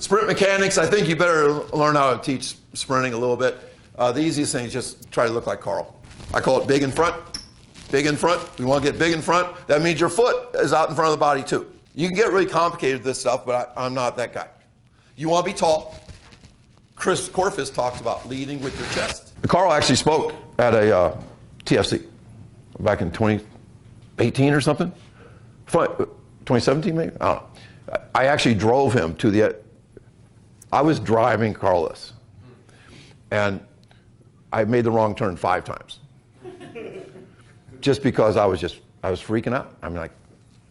Sprint mechanics, I think you better learn how to teach sprinting a little bit. The easiest thing is just try to look like Carl. I call it big in front. Big in front. We want to get big in front. That means your foot is out in front of the body too. You can get really complicated with this stuff, but I'm not that guy. You want to be tall. Chris Corfus talks about leading with your chest. Carl actually spoke at a TFC back in 2018 or something. 2017 maybe? I don't know. I actually drove him to the, I was driving Carlos, and I made the wrong turn 5 times. Just because I was freaking out. I mean, like,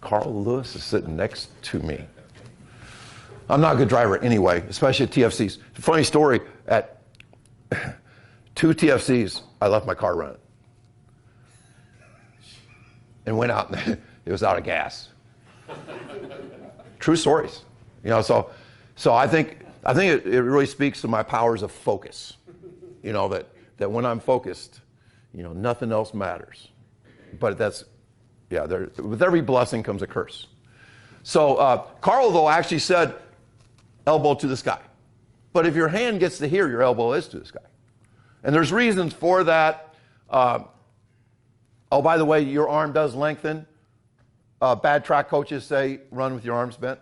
Carl Lewis is sitting next to me. I'm not a good driver anyway, especially at TFCs. Funny story, at 2 TFCs, I left my car running. And went out, and it was out of gas. True stories. You know, so I think it really speaks to my powers of focus. You know, that when I'm focused, you know, nothing else matters. But that's, yeah, with every blessing comes a curse. So Carl, though, actually said elbow to the sky. But if your hand gets to here, your elbow is to the sky. And there's reasons for that. Oh, by the way, your arm does lengthen. Bad track coaches say run with your arms bent.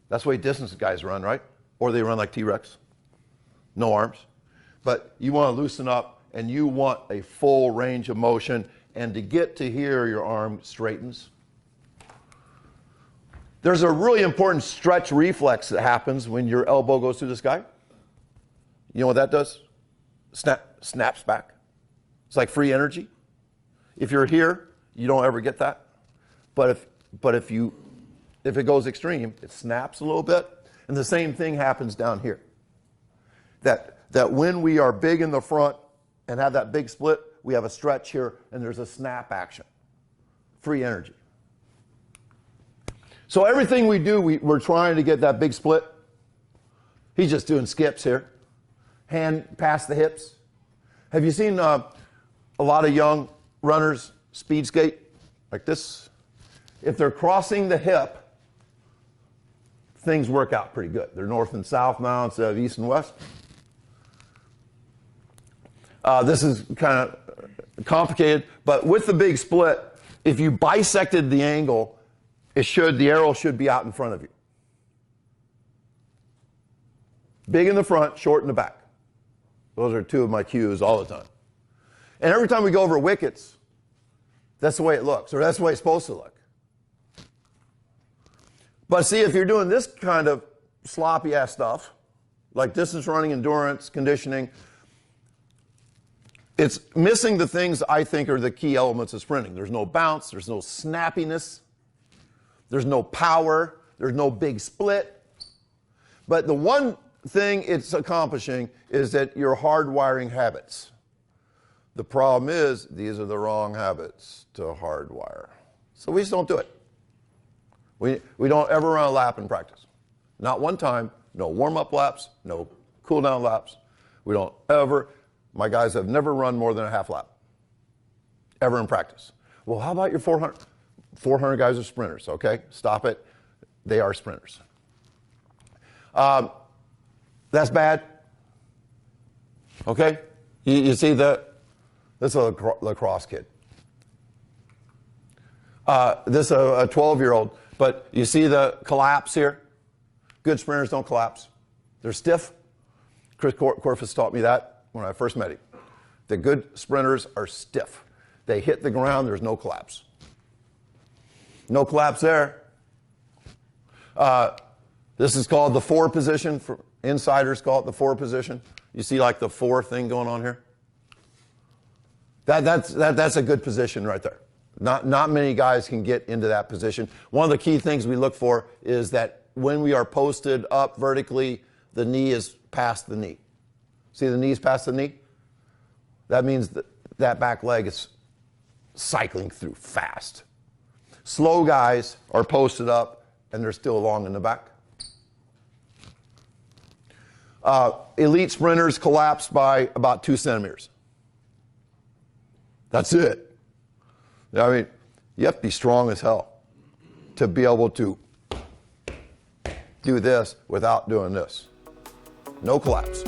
That's the way distance guys run, right? Or they run like T-Rex. No arms. But you want to loosen up, and you want a full range of motion. And to get to here, your arm straightens. There's a really important stretch reflex that happens when your elbow goes through the sky. You know what that does? Snaps back. It's like free energy. If you're here, you don't ever get that. But if it goes extreme, it snaps a little bit. And the same thing happens down here. That when we are big in the front and have that big split, we have a stretch here, and there's a snap action. Free energy. So everything we do, we're trying to get that big split. He's just doing skips here. Hand past the hips. Have you seen a lot of young runners speed skate like this? If they're crossing the hip, things work out pretty good. They're north and south now instead of east and west. This is kind of complicated, but with the big split, if you bisected the angle, the arrow should be out in front of you. Big in the front, short in the back. Those are 2 of my cues all the time. And every time we go over wickets, that's the way it looks, or that's the way it's supposed to look. But see, if you're doing this kind of sloppy ass stuff, like distance running, endurance, conditioning, it's missing the things I think are the key elements of sprinting. There's no bounce, there's no snappiness, there's no power, there's no big split. But the one thing it's accomplishing is that you're hardwiring habits. The problem is, these are the wrong habits to hardwire. So we just don't do it. We don't ever run a lap in practice. Not one time, no warm-up laps, no cool-down laps. We don't ever, my guys have never run more than a half lap, ever in practice. Well, how about your 400? 400 guys are sprinters, okay? Stop it. They are sprinters. That's bad. Okay? You see this is a lacrosse kid. This is a 12-year-old, but you see the collapse here? Good sprinters don't collapse. They're stiff. Chris Corfus taught me that when I first met him. The good sprinters are stiff. They hit the ground, there's no collapse. No collapse there. This is called the 4 position. For insiders call it the 4 position. You see like the 4 thing going on here? That's a good position right there. Not many guys can get into that position. One of the key things we look for is that when we are posted up vertically, the knee is past the knee. See the knee's past the knee? That means that back leg is cycling through fast. Slow guys are posted up and they're still long in the back. Elite sprinters collapse by about 2 centimeters. That's it. I mean, you have to be strong as hell to be able to do this without doing this. No collapse.